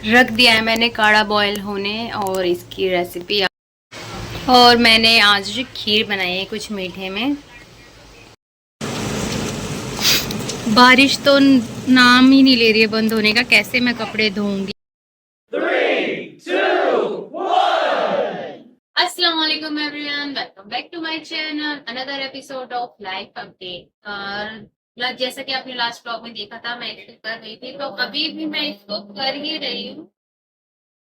रख दिया है मैंने काढ़ा बॉयल होने और इसकी रेसिपी। और मैंने आज खीर बनाई है कुछ मीठे में। बारिश तो नाम ही नहीं ले रही है बंद होने का, कैसे मैं कपड़े धोऊंगी। 3, 2, 1। अस्सलाम वालेकुम everyone, welcome back to my channel, another episode of life update. और जैसा कि आपने लास्ट ब्लॉग में देखा था, मैं इसको कर रही थी, तो अभी भी मैं इसको कर ही रही हूँ।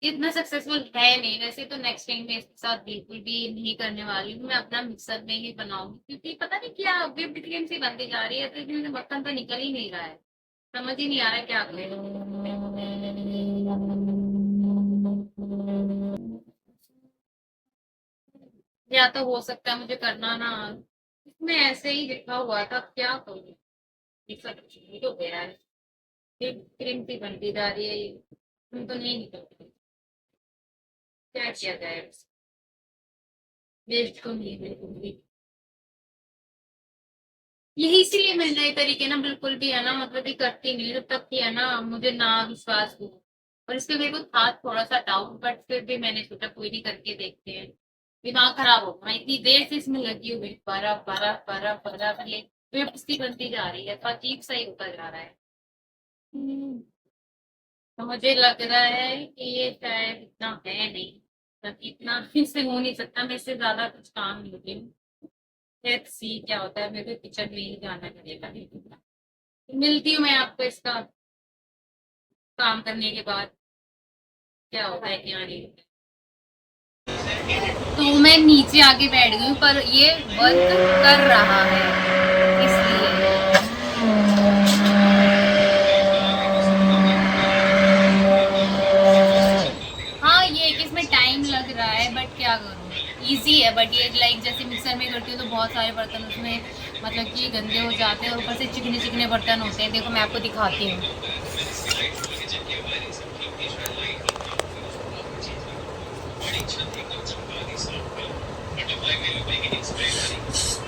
इतना सक्सेसफुल है नहीं वैसे तो। नेक्स्ट टाइम मैं इसके साथ बिल्कुल भी नहीं करने वाली हूँ। मैं अपना मिक्सर में ही बनाऊंगी, क्योंकि पता नहीं क्या विप्ड क्रीम सी बनती जा रही है, तो इसमें से मक्खन तो निकल ही नहीं रहा है। समझ ही नहीं आ रहा क्या करें। या तो हो सकता है मुझे करना ना, इसमें ऐसे ही लिखा हुआ था, क्या करूँ। मिक्सर तो गया है, विप्ड क्रीम सी बनती जा रही है ये, तो नहीं निकल। क्या किया जाए, वेस्ट तो नहीं है। यही इसीलिए मैं नए तरीके ना बिल्कुल भी है ना, मतलब ये करती नहीं जब तक कि है ना मुझे ना विश्वास हो। और इसमें मेरे को था थोड़ा सा डाउट, बट फिर भी मैंने सोचा कोई नहीं, करके देखते हैं। दिमाग खराब हो गया, मैं इतनी देर से इसमें लगी हुई, बर्फ बर्फ बर्फ बर्फ, ये बेबसी बनती जा रही है, तो अजीब सा ही होता जा रहा है। हम्म, तो मुझे लग रहा है कि ये शायद इतना है नहीं, मतलब इतना इससे हो नहीं सकता, मैं इससे ज्यादा कुछ काम नहीं होती हूँ। लेट्स सी क्या होता है, मेरे को किचन में ही जाना पड़ेगा। मिलती हूँ मैं आपको इसका काम करने के बाद, क्या होता है क्या नहीं। तो मैं नीचे आके बैठ गई हूँ, पर ये वर्क कर रहा है इसलिए। हाँ, ये है कि इसमें टाइम लग रहा है, बट क्या करूँ, इजी है। बट ये लाइक जैसे मिक्सर में करती हूँ तो बहुत सारे बर्तन उसमें मतलब कि गंदे हो जाते हैं, और ऊपर से चिकने चिकने बर्तन होते हैं। देखो मैं आपको दिखाती हूँ,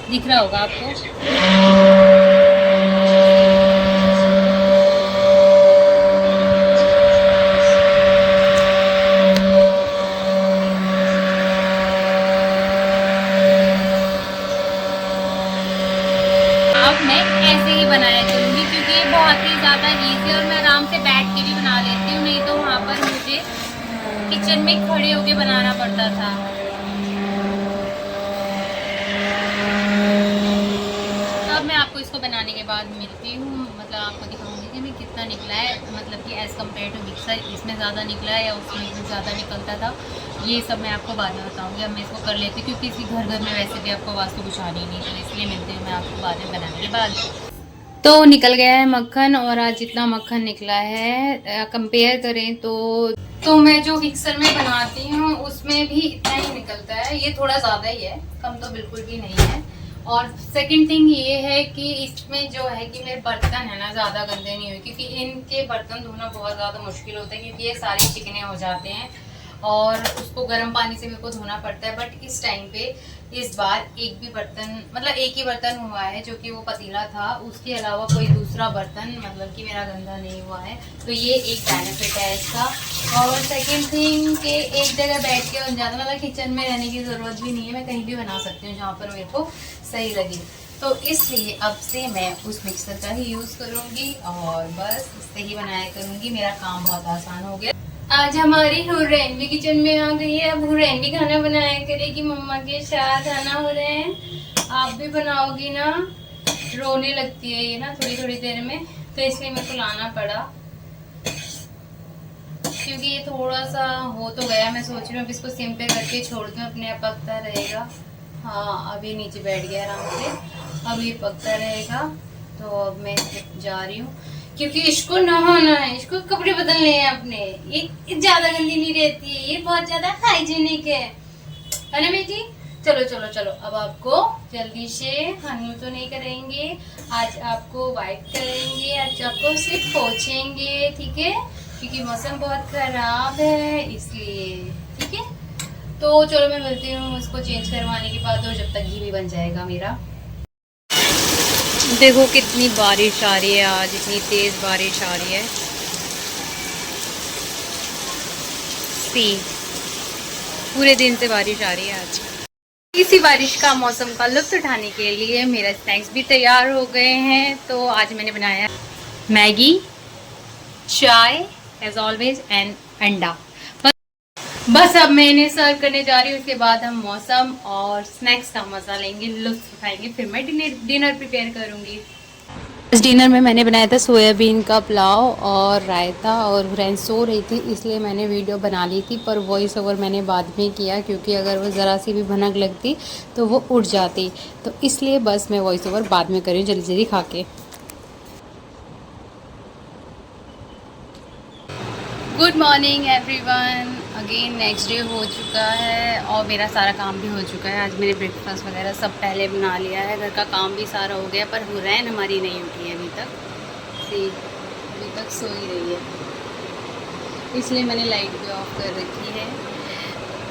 दिख रहा होगा आपको। अब मैं ऐसे ही बनाया करूँगी, क्योंकि ये बहुत ही ज़्यादा ईज़ी है और मैं आराम से बैठ के भी बना लेती हूँ। नहीं तो वहाँ पर मुझे किचन में खड़े होके बनाना पड़ता था। तो अब मैं आपको इसको बनाने के बाद मिलती हूँ, मतलब आपको दिखाऊंगी कि मैं कितना निकला है, मतलब कि एज़ कम्पेयर टू मिक्सर इसमें ज़्यादा निकला है या उसमें कुछ ज़्यादा निकलता था। ये सब मैं आपको बाद में बताऊँगी। अब मैं इसको कर लेती हूँ, क्योंकि इसी घर घर में वैसे भी आपको आवाज़ तो कुछ आ रही नहीं, तो इसलिए मिलती हूँ मैं आपको बाद में बनाने के बाद। तो निकल गया है मक्खन, और आज जितना मक्खन निकला है कंपेयर करें तो मैं जो मिक्सर में बनाती हूँ उसमें भी इतना ही निकलता है। ये थोड़ा ज़्यादा ही है, कम तो बिल्कुल भी नहीं है। और सेकंड थिंग ये है कि इसमें जो है कि मेरे बर्तन है ना ज़्यादा गंदे नहीं हुए, क्योंकि इनके बर्तन धोना बहुत ज़्यादा मुश्किल होता है, क्योंकि ये सारे चिकने हो जाते हैं और उसको गर्म पानी से मेरे को धोना पड़ता है। बट इस टाइम पे इस बार एक भी बर्तन, मतलब एक ही बर्तन हुआ है जो कि वो पतीला था, उसके अलावा कोई दूसरा बर्तन मतलब कि मेरा गंदा नहीं हुआ है। तो ये एक बेनिफिट है इसका। और सेकंड थिंग कि एक जगह बैठ के बन जाता, मतलब किचन में रहने की ज़रूरत भी नहीं है, मैं कहीं भी बना सकती हूँ जहाँ पर मेरे को सही लगे। तो इसलिए अब से मैं उस मिक्सर का ही यूज़ करूँगी और बस उससे ही बनाया करूँगी, मेरा काम बहुत आसान हो गया। आज हमारी हुरैन भी किचन में आ गई है। अब हुरैन भी खाना बनाया करेगी मम्मा के साथ, है ना हुरैन? आप भी बनाओगी ना? रोने लगती है ये ना थोड़ी थोड़ी देर में, तो इसलिए मेरे को लाना पड़ा, क्योंकि ये थोड़ा सा हो तो गया। मैं सोच रही हूँ अब इसको सिम पे करके छोड़ दूँ, अपने आप पकता रहेगा। हाँ, अभी नीचे बैठ गया आराम से, अब ये पकता रहेगा। तो अब मैं जा रही हूँ, क्योंकि इसको नहाना है, इसको कपड़े बदलने हैं अपने। ये ज्यादा गंदी नहीं रहती है, ये बहुत ज्यादा हाइजीनिक है ना बेटी? चलो चलो चलो, अब आपको जल्दी से हनु तो नहीं करेंगे, आज आपको वाइट करेंगे, आज आपको सिर्फ पोछेंगे, ठीक है? क्योंकि मौसम बहुत खराब है इसलिए, ठीक है? तो चलो मैं मिलती हूँ इसको चेंज करवाने के बाद, और जब तक घी भी बन जाएगा मेरा। देखो कितनी बारिश आ रही है आज, इतनी तेज बारिश आ रही है। सी पूरे दिन से बारिश आ रही है आज। इसी बारिश का मौसम का लुत्फ उठाने के लिए मेरा स्नैक्स भी तैयार हो गए हैं। तो आज मैंने बनाया मैगी, चाय एज ऑलवेज एंड अंडा। बस अब मैं इन्हें सर्व करने जा रही हूँ। उसके बाद हम मौसम और स्नैक्स का मजा लेंगे, लुत्फ उठाएंगे, फिर मैं डिनर प्रिपेयर करूँगी। इस डिनर में मैंने बनाया था सोयाबीन का पुलाव और रायता, और हुरैन सो रही थी इसलिए मैंने वीडियो बना ली थी, पर वॉइस ओवर मैंने बाद में किया क्योंकि अगर वो ज़रा सी भी भनक लगती तो वो उठ जाती, तो इसलिए बस मैं वॉइस ओवर बाद में करी जल्दी जल्दी खा के। Good morning everyone, again next day हो चुका है और मेरा सारा काम भी हो चुका है। आज मैंने ब्रेकफास्ट वगैरह सब पहले बना लिया है, घर का काम भी सारा हो गया, पर हुरैन हमारी नहीं उठी है अभी तक। सी अभी तक सो ही रही है, इसलिए मैंने लाइट भी ऑफ कर रखी है।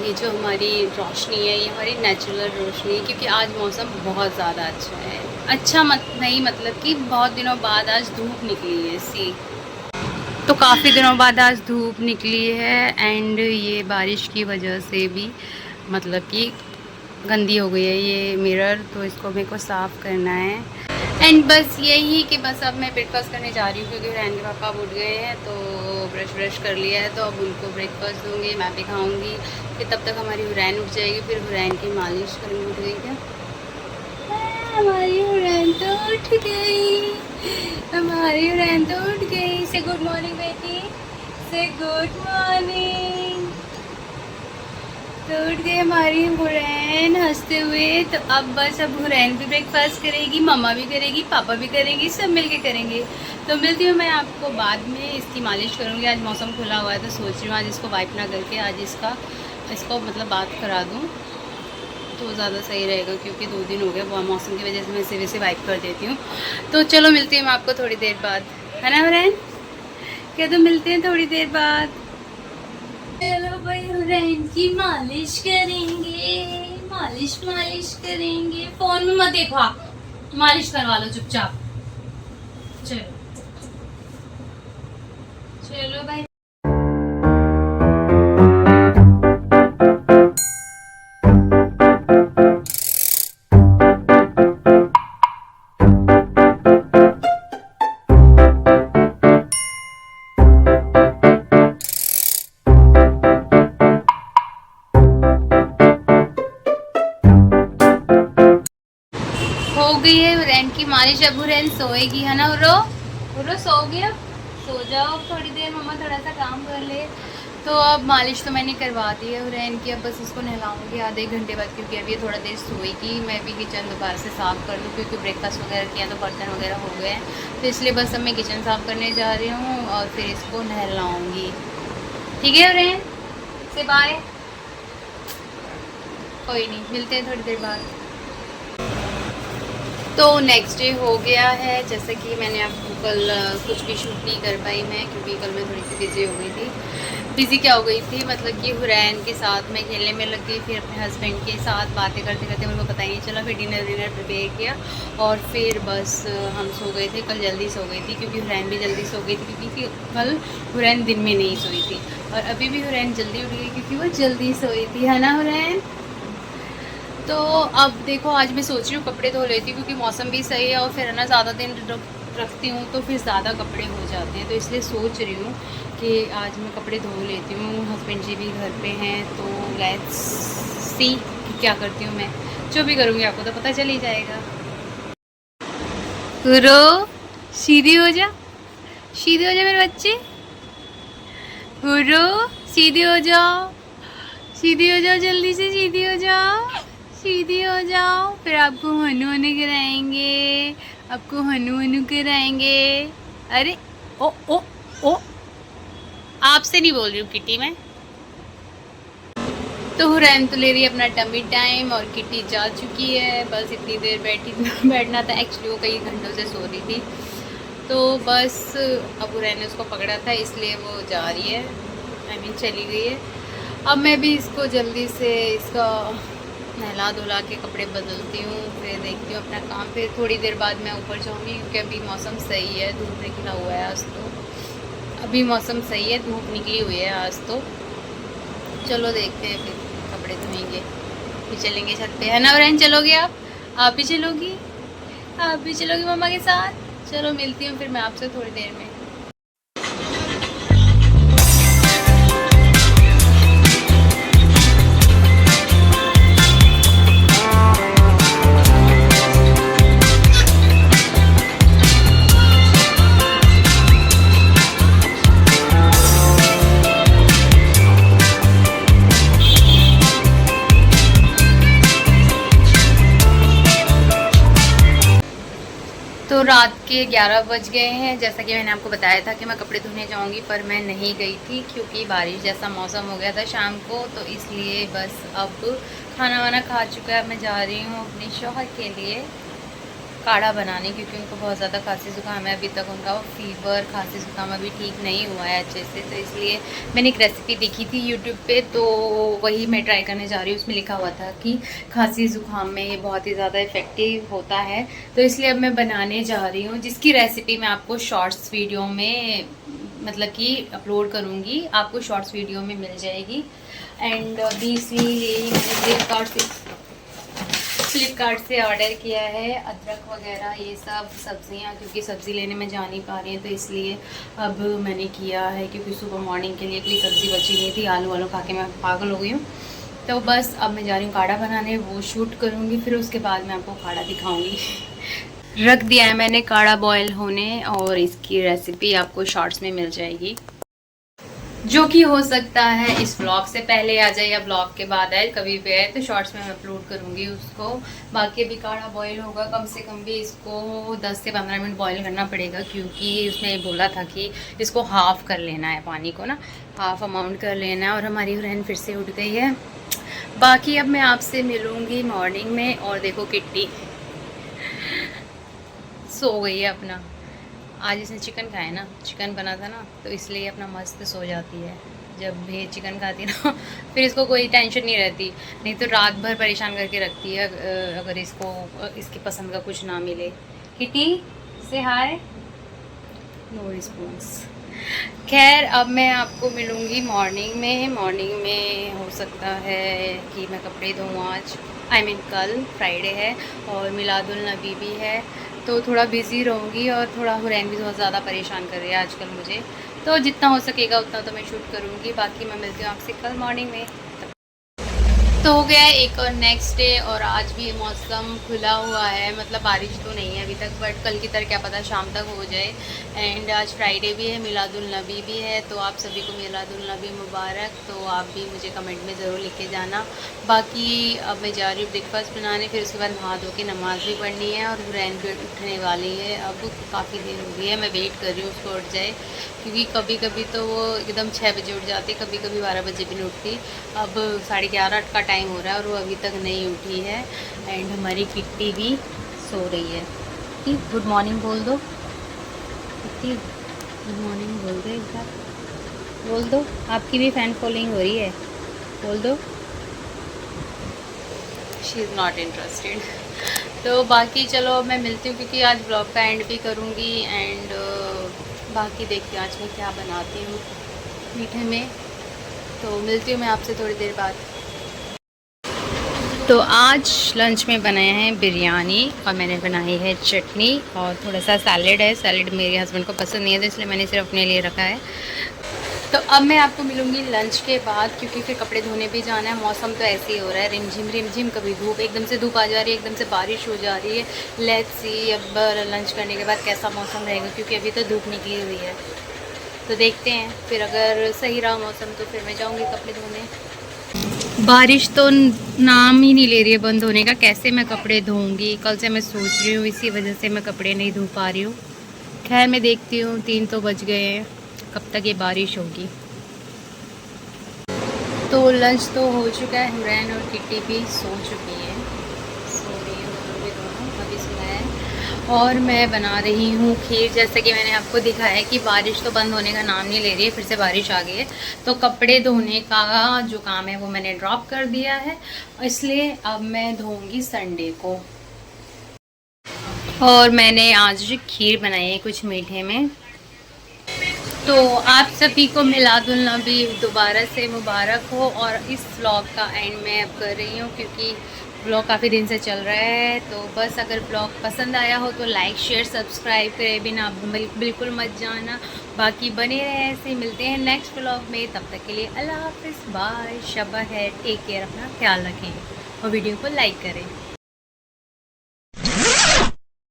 ये जो हमारी रोशनी है ये हमारी नेचुरल रोशनी है, क्योंकि आज मौसम बहुत ज़्यादा अच्छा है। अच्छा नहीं मतलब कि बहुत दिनों बाद आज धूप निकली है। सी तो काफ़ी दिनों बाद आज धूप निकली है एंड ये बारिश की वजह से भी मतलब कि गंदी हो गई है ये मिरर, तो इसको मेरे को साफ़ करना है। एंड बस यही कि बस अब मैं ब्रेकफास्ट करने जा रही हूँ क्योंकि हुरैन के पापा उठ गए हैं, तो ब्रश कर लिया है, तो अब उनको ब्रेकफास्ट दूँगी, मैं भी खाऊँगी। फिर तब तक हमारी हुरैन उठ जाएगी, फिर हुरैन की मालिश करेंगे। उठ गई क्या हमारी हुरैन? तो उठ गई हमारी हुरैन, तो उठ गई। से गुड मॉर्निंग बेटी, से गुड मॉर्निंग। तो उठ गई हमारी हुरैन हंसते हुए। तो अब बस अब हुरैन भी ब्रेकफास्ट करेगी, मम्मा भी करेगी, पापा भी करेंगी, सब मिलके करेंगे। तो मिलती हूँ मैं आपको बाद में। इसकी मालिश करूँगी, आज मौसम खुला हुआ है तो सोच रही हूँ आज इसको वाइप ना करके आज इसको मतलब बात करा दूँ तो ज़्यादा सही रहेगा, क्योंकि 2 दिन हो गए वो मौसम की वजह से मैं इसे वैसे वाइप कर देती हूँ। तो चलो मिलती हूँ मैं आपको थोड़ी देर बाद, है ना हुरैन? क्या तो मिलते हैं थोड़ी देर बाद। चलो भाई हुरैन की मालिश करेंगे, मालिश करेंगे। फ़ोन में मत देखो, आप मालिश करवा लो चुपचाप। चलो भाई। हो गई है हुरैन की मालिश, अब हुरैन सोएगी, है ना? उरो सो गया, सो जाओ थोड़ी देर, मम्मा थोड़ा सा काम कर ले। तो अब मालिश तो मैंने करवा दी है हुरैन की, अब बस इसको नहलाऊंगी आधे घंटे बाद, क्योंकि अभी थोड़ा देर सोएगी। मैं भी किचन दोबारा से साफ़ कर लूँ क्योंकि ब्रेकफास्ट वगैरह किया तो बर्तन वगैरह हो गए हैं, तो इसलिए बस अब मैं किचन साफ़ करने जा रही हूँ और फिर इसको नहलाऊँगी। ठीक है हुरैन, से बाय। कोई नहीं, मिलते हैं थोड़ी देर बाद। तो नेक्स्ट डे हो गया है, जैसे कि मैंने आपको कल कुछ भी शूट नहीं कर पाई मैं, क्योंकि कल मैं थोड़ी सी बिज़ी हो गई थी। बिज़ी क्या हो गई थी मतलब कि हुरैन के साथ मैं खेलने में लग गई, फिर अपने हस्बैंड के साथ बातें करते करते उनको पता ही नहीं चला। फिर डिनर प्रिपेयर किया और फिर बस हम सो गए थे। कल जल्दी सो गई थी क्योंकि हुरैन भी जल्दी सो गई थी, क्योंकि कल हुरैन दिन में नहीं सोई थी, और अभी भी हुरैन जल्दी उठ गई क्योंकि वो जल्दी सोई थी, है ना हुरैन? तो अब देखो आज मैं सोच रही हूँ कपड़े धो लेती हूँ, क्योंकि मौसम भी सही है और फिर है ना ज़्यादा दिन रखती हूँ तो फिर ज़्यादा कपड़े हो जाते हैं, तो इसलिए सोच रही हूँ कि आज मैं कपड़े धो लेती हूँ। हस्बैंड जी भी घर पे हैं, तो लेट्स सी कि क्या करती हूँ मैं। जो भी करूँगी आपको तो पता चल ही जाएगा। हुरो सीधी हो जा, सीधी हो जा मेरे बच्चे। हुरो सीधी हो जाओ, सीधी हो जाओ, जल्दी से सीधी हो जाओ, सीधी हो जाओ। फिर आपको हनु हनु कराएंगे, आपको हनु हनु कराएंगे। अरे ओ ओ ओ, आपसे नहीं बोल रही हूँ किटी मैं। तो हुरैन तो ले रही है अपना टमी टाइम और किटी जा चुकी है। बस इतनी देर बैठना था, एक्चुअली वो कई घंटों से सो रही थी, तो बस अब हुरैन ने उसको पकड़ा था इसलिए वो जा रही है, चली गई है। अब मैं भी इसको जल्दी से इसका नहला धुला के कपड़े बदलती हूँ, फिर देखती हूँ अपना काम। फिर थोड़ी देर बाद मैं ऊपर जाऊँगी क्योंकि अभी मौसम सही है, धूप निकला हुआ है आज, तो अभी मौसम सही है, धूप निकली हुई है आज। तो चलो देखते हैं, फिर कपड़े धोएंगे, फिर चलेंगे छत पे, है ना फ्रेंड? चलोगे आप भी चलोगी? आप भी चलोगी मम्मा के साथ? चलो मिलती हूँ फिर मैं आपसे थोड़ी देर में। तो रात के 11 बज गए हैं। जैसा कि मैंने आपको बताया था कि मैं कपड़े धोने जाऊंगी, पर मैं नहीं गई थी क्योंकि बारिश जैसा मौसम हो गया था शाम को, तो इसलिए बस अब खाना वाना खा चुका है। मैं जा रही हूँ अपने शौहर के लिए काढ़ा बनाने, क्योंकि उनको बहुत ज़्यादा खांसी ज़ुकाम है। अभी तक उनका फीवर खांसी ज़ुकाम अभी ठीक नहीं हुआ है अच्छे से, तो इसलिए मैंने एक रेसिपी देखी थी यूट्यूब पे, तो वही मैं ट्राई करने जा रही हूँ। उसमें लिखा हुआ था कि खांसी ज़ुकाम में ये बहुत ही ज़्यादा इफ़ेक्टिव होता है, तो इसलिए अब मैं बनाने जा रही हूँ, जिसकी रेसिपी मैं आपको शॉर्ट्स वीडियो में मतलब कि अपलोड करूँगी, आपको शॉर्ट्स वीडियो में मिल जाएगी। एंड अभी इसीलिए मैंने फ्लिपकार्ट से ऑर्डर किया है अदरक वगैरह ये सब सब्जियां, क्योंकि सब्ज़ी लेने में जा नहीं पा रही हैं, तो इसलिए अब मैंने किया है, क्योंकि सुबह मॉर्निंग के लिए कोई सब्ज़ी बची नहीं थी, आलू वालू खा के मैं पागल हो गई हूँ। तो बस अब मैं जा रही हूँ काढ़ा बनाने, वो शूट करूँगी, फिर उसके बाद मैं आपको काढ़ा दिखाऊँगी। रख दिया है मैंने काढ़ा बॉयल होने, और इसकी रेसिपी आपको शॉर्ट्स में मिल जाएगी, जो कि हो सकता है इस ब्लॉग से पहले आ जाए या ब्लॉग के बाद आए, कभी भी आए, तो शॉर्ट्स में मैं अपलोड करूँगी उसको। बाकी अभी काढ़ा बॉईल होगा, कम से कम भी इसको 10 से 15 मिनट बॉईल करना पड़ेगा, क्योंकि उसमें बोला था कि इसको हाफ़ कर लेना है, पानी को ना हाफ़ अमाउंट कर लेना है। और हमारी फ्रेंड फिर से उठ गई है। बाकी अब मैं आपसे मिलूँगी मॉर्निंग में। और देखो किट्टी सो गई है अपना, आज इसने चिकन खाया ना, चिकन बना था ना, तो इसलिए अपना मस्त सो जाती है। जब भी चिकन खाती ना फिर इसको कोई टेंशन नहीं रहती, नहीं तो रात भर परेशान करके रखती है अगर इसको इसकी पसंद का कुछ ना मिले। किटी से हाय, नो रिस्पॉन्स। खैर अब मैं आपको मिलूँगी मॉर्निंग में। मॉर्निंग में हो सकता है कि मैं कपड़े धोऊँ आज, आई मीन कल फ्राइडे है और मिलादुल नबी भी है, तो थोड़ा बिज़ी रहूँगी। और थोड़ा हुरैन भी बहुत ज़्यादा परेशान कर रही है आजकल मुझे, तो जितना हो सकेगा उतना तो मैं शूट करूँगी। बाकी मैं मिलती हूँ आपसे कल मॉर्निंग में। तो हो गया है एक और नेक्स्ट डे, और आज भी मौसम खुला हुआ है, मतलब बारिश तो नहीं है अभी तक, बट कल की तरह क्या पता शाम तक हो जाए। एंड आज फ्राइडे भी है, मिलादुल नबी भी है, तो आप सभी को मिलादुल नबी मुबारक। तो आप भी मुझे कमेंट में ज़रूर लिख के जाना। बाकी अब मैं जा रही हूँ ब्रेकफास्ट बनाने, फिर उसके बाद नहा धो के नमाज़ भी पढ़नी है, और हुरैन भी उठने वाली है। अब काफ़ी देर हो गई है, मैं वेट कर रही हूँ उसको उठ जाए, क्योंकि कभी कभी तो वो एकदम 6 बजे उठ जाती, कभी कभी 12 बजे भी नहीं उठती। अब 11:30 का टाइम हो रहा है और वो अभी तक नहीं उठी है। एंड हमारी किट्टी भी सो रही है। किट्टी गुड मॉर्निंग बोल दो, किट्टी गुड मॉर्निंग बोल दो, एक बार बोल दो, आपकी भी फ़ैन फॉलोइंग हो रही है, बोल दो। She is not interested. तो बाकी चलो मैं मिलती हूँ, क्योंकि आज ब्लॉग का एंड भी करूँगी। एंड बाकी देखते हैं आज मैं क्या बनाती हूँ मीठे में, तो मिलती हूँ मैं आपसे थोड़ी देर बाद। तो आज लंच में बनाया है बिरयानी, और मैंने बनाई है चटनी, और थोड़ा सा सैलेड है। सैलेड मेरे हस्बैंड को पसंद नहीं है, तो इसलिए मैंने सिर्फ अपने लिए रखा है। तो अब मैं आपको मिलूँगी लंच के बाद, क्योंकि फिर कपड़े धोने भी जाना है। मौसम तो ऐसे ही हो रहा है, रिमझिम, कभी धूप, एकदम से धूप आ जा रही है, एकदम से बारिश हो जा रही है। लेट्स सी अब लंच करने के बाद कैसा मौसम रहेगा, क्योंकि अभी तो धूप निकली हुई है, तो देखते हैं। फिर अगर सही रहा मौसम तो फिर मैं जाऊँगी कपड़े धोने। बारिश तो नाम ही नहीं ले रही है बंद होने का, कैसे मैं कपड़े धोऊंगी? कल से मैं सोच रही हूँ, इसी वजह से मैं कपड़े नहीं धो पा रही हूँ। खैर मैं देखती हूँ, 3 तो बज गए हैं, कब तक ये बारिश होगी। तो लंच तो हो चुका है, हुरैन और किट्टी भी सो चुकी है, सो रही है दोनों, अभी सुना है। और मैं बना रही हूँ खीर। जैसे कि मैंने आपको दिखाया है कि बारिश तो बंद होने का नाम नहीं ले रही है, फिर से बारिश आ गई है, तो कपड़े धोने का जो काम है वो मैंने ड्रॉप कर दिया है, इसलिए अब मैं धोऊंगी संडे को। और मैंने आज खीर बनाई है कुछ मीठे में, तो आप सभी को मिलादुल नबी दोबारा से मुबारक हो। और इस व्लॉग का एंड मैं अब कर रही हूँ क्योंकि व्लॉग काफ़ी दिन से चल रहा है। तो बस अगर व्लॉग पसंद आया हो तो लाइक शेयर सब्सक्राइब करे बिना बिल्कुल मत जाना। बाकी बने रहे ऐसे, मिलते हैं नेक्स्ट व्लॉग में। तब तक के लिए अल्लाह हाफिज़, बाय, शबा है, टेक केयर, अपना ख्याल रखें और वीडियो को लाइक करें।